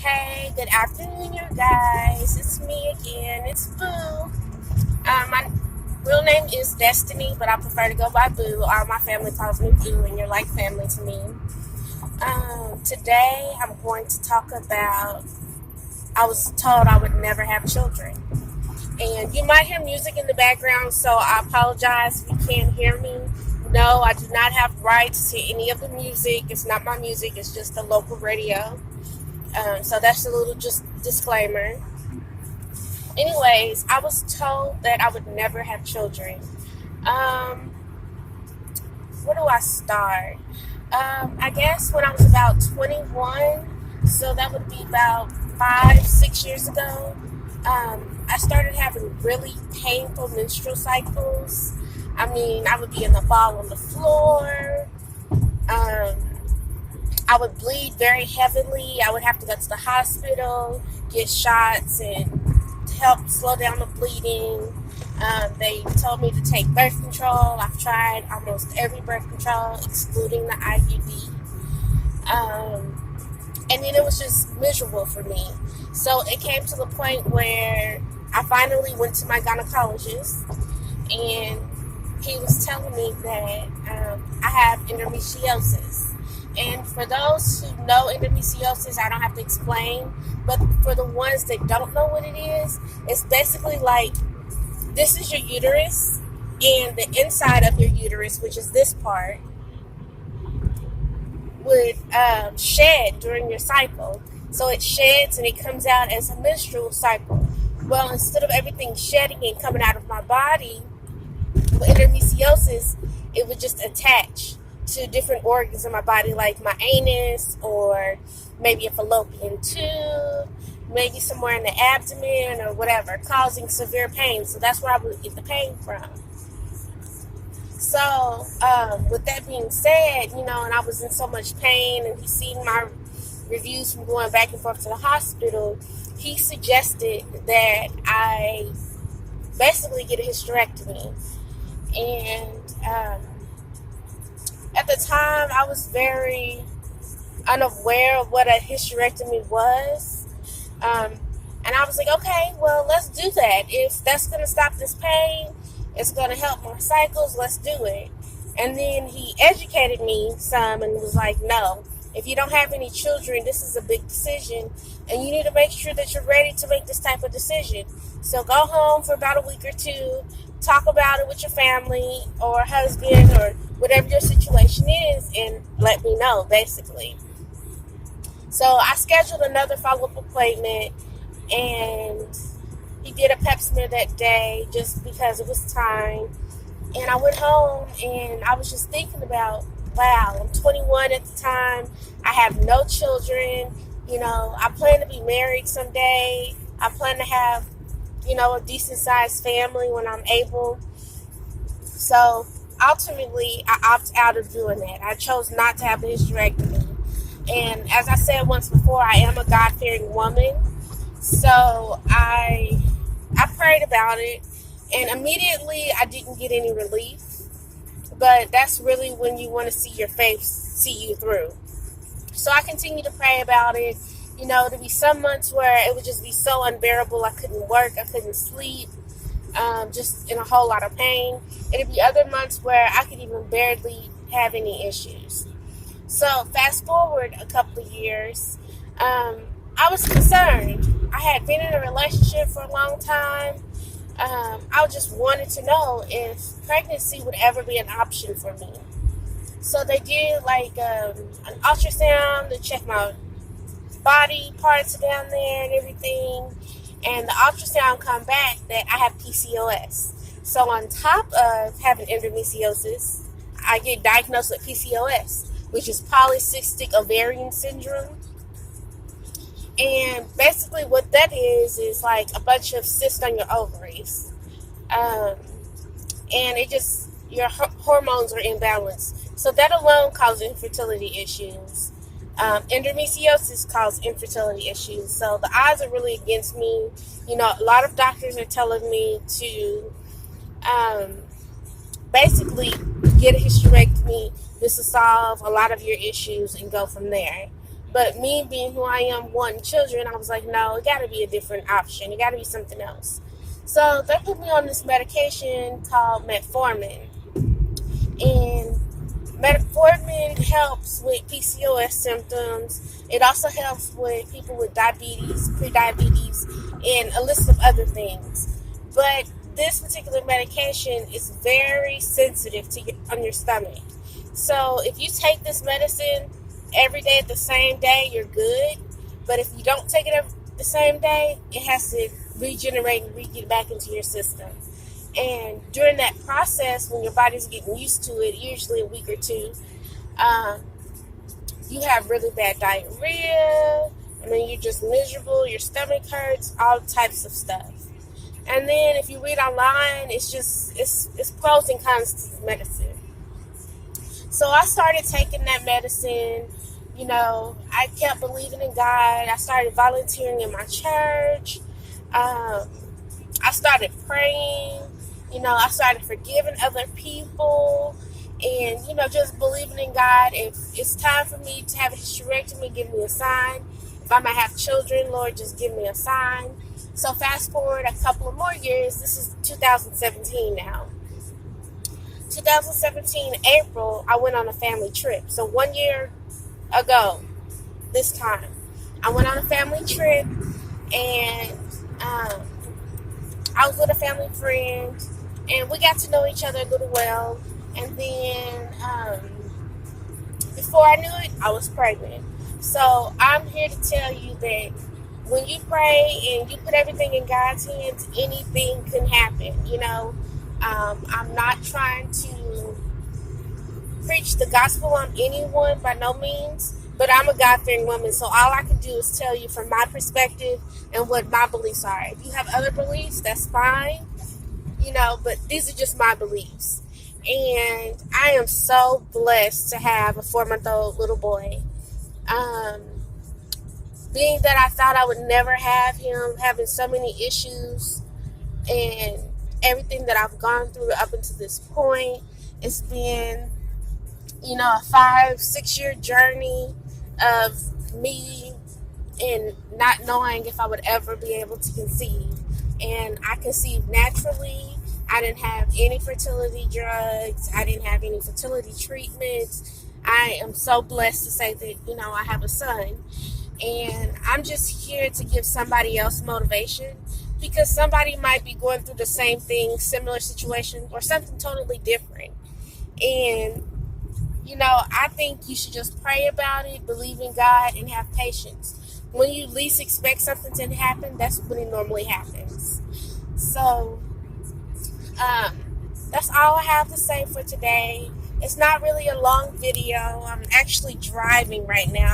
Hey, good afternoon, you guys. It's me again. It's Boo. My real name is Destiny, but I prefer to go by Boo. All my family calls me Boo, and you're like family to me. Today, I'm going to talk about. I was told I would never have children, and you might hear music in the background, so I apologize if you can't hear me. No, I do not have rights to any of the music. It's not my music. It's just a local radio. So that's a little just disclaimer. Anyways, I was told that I would never have children. Um, where do I start? I guess when I was about 21, so that would be about 5, 6 years ago, I started having really painful menstrual cycles. I mean, I would be in the ball on the floor. I would bleed very heavily. I would have to go to the hospital, get shots, and help slow down the bleeding. They told me to take birth control. I've tried almost every birth control, excluding the IUD. And then it was just miserable for me. So it came to the point where I finally went to my gynecologist, and he was telling me that I have endometriosis. And for those who know endometriosis, I don't have to explain, but for the ones that don't know what it is, it's basically like this is your uterus, and the inside of your uterus, which is this part, would shed during your cycle. So it sheds and it comes out as a menstrual cycle. Well, instead of everything shedding and coming out of my body, with endometriosis, it would just attach to different organs in my body, like my anus, or maybe a fallopian tube, maybe somewhere in the abdomen or whatever, causing severe pain. So that's where I would get the pain from. So with that being said, and I was in so much pain, and he's seen my reviews from going back and forth to the hospital, he suggested that I basically get a hysterectomy. And at the time, I was very unaware of what a hysterectomy was. And I was like, okay, well, let's do that. If that's going to stop this pain, it's going to help my cycles, let's do it. And then he educated me some and was like, no, if you don't have any children, this is a big decision, and you need to make sure that you're ready to make this type of decision. So go home for about a week or two, talk about it with your family or husband or whatever your situation is, and let me know, basically. So I scheduled another follow-up appointment, and he did a pap smear that day just because it was time. And I went home, and I was just thinking about, wow, I'm 21 at the time. I have no children. I plan to be married someday. I plan to have, a decent-sized family when I'm able. So ultimately, I opted out of doing that. I chose not to have the hysterectomy. And as I said once before, I am a God-fearing woman. So I prayed about it, and immediately I didn't get any relief. But that's really when you want to see your faith see you through. So I continued to pray about it. There'd be some months where it would just be so unbearable. I couldn't work. I couldn't sleep. Just in a whole lot of pain. It'd be other months where I could even barely have any issues. So fast forward a couple of years, I was concerned. I had been in a relationship for a long time. I just wanted to know if pregnancy would ever be an option for me. So they did an ultrasound to check my body parts down there and everything. And the ultrasound come back that I have PCOS. So on top of having endometriosis, I get diagnosed with PCOS, which is polycystic ovarian syndrome. And basically what that is like a bunch of cysts on your ovaries. And it just, your hormones are imbalanced. So that alone causes infertility issues. Endometriosis causes infertility issues. So the odds are really against me. A lot of doctors are telling me to basically get a hysterectomy. This will solve a lot of your issues and go from there. But me being who I am, wanting children, I was like, no, it got to be a different option. It got to be something else. So they put me on this medication called metformin. And metformin helps with PCOS symptoms. It also helps with people with diabetes, prediabetes, and a list of other things. But this particular medication is very sensitive on your stomach. So if you take this medicine every day at the same day, you're good. But if you don't take it the same day, it has to regenerate and re-get back into your system. And during that process, when your body's getting used to it, usually a week or two, you have really bad diarrhea, and then you're just miserable, your stomach hurts, all types of stuff. And then if you read online, it's pros and cons to the medicine. So I started taking that medicine. I kept believing in God. I started volunteering in my church. I started praying. I started forgiving other people. And, just believing in God. If it's time for me to have a hysterectomy, give me a sign. If I might have children, Lord, just give me a sign. So fast forward a couple of more years. This is 2017 now. 2017, April, I went on a family trip. So 1 year ago, this time, I went on a family trip, and I was with a family friend, and we got to know each other a little well. And then before I knew it, I was pregnant. So I'm here to tell you that when you pray and you put everything in God's hands, anything can happen. I'm not trying to preach the gospel on anyone by no means, but I'm a God-fearing woman, so all I can do is tell you from my perspective and what my beliefs are. If you have other beliefs, that's fine, but these are just my beliefs. And I am so blessed to have a 4-month-old little boy. Being that I thought I would never have him, having so many issues and everything that I've gone through up until this point, it's been, a 5-6 year journey of me and not knowing if I would ever be able to conceive. And I conceived naturally. I didn't have any fertility drugs. I didn't have any fertility treatments. I am so blessed to say that, I have a son. And I'm just here to give somebody else motivation, because somebody might be going through the same thing, similar situation, or something totally different. And, I think you should just pray about it, believe in God, and have patience. When you least expect something to happen, that's when it normally happens. So, that's all I have to say for today. It's not really a long video. I'm actually driving right now.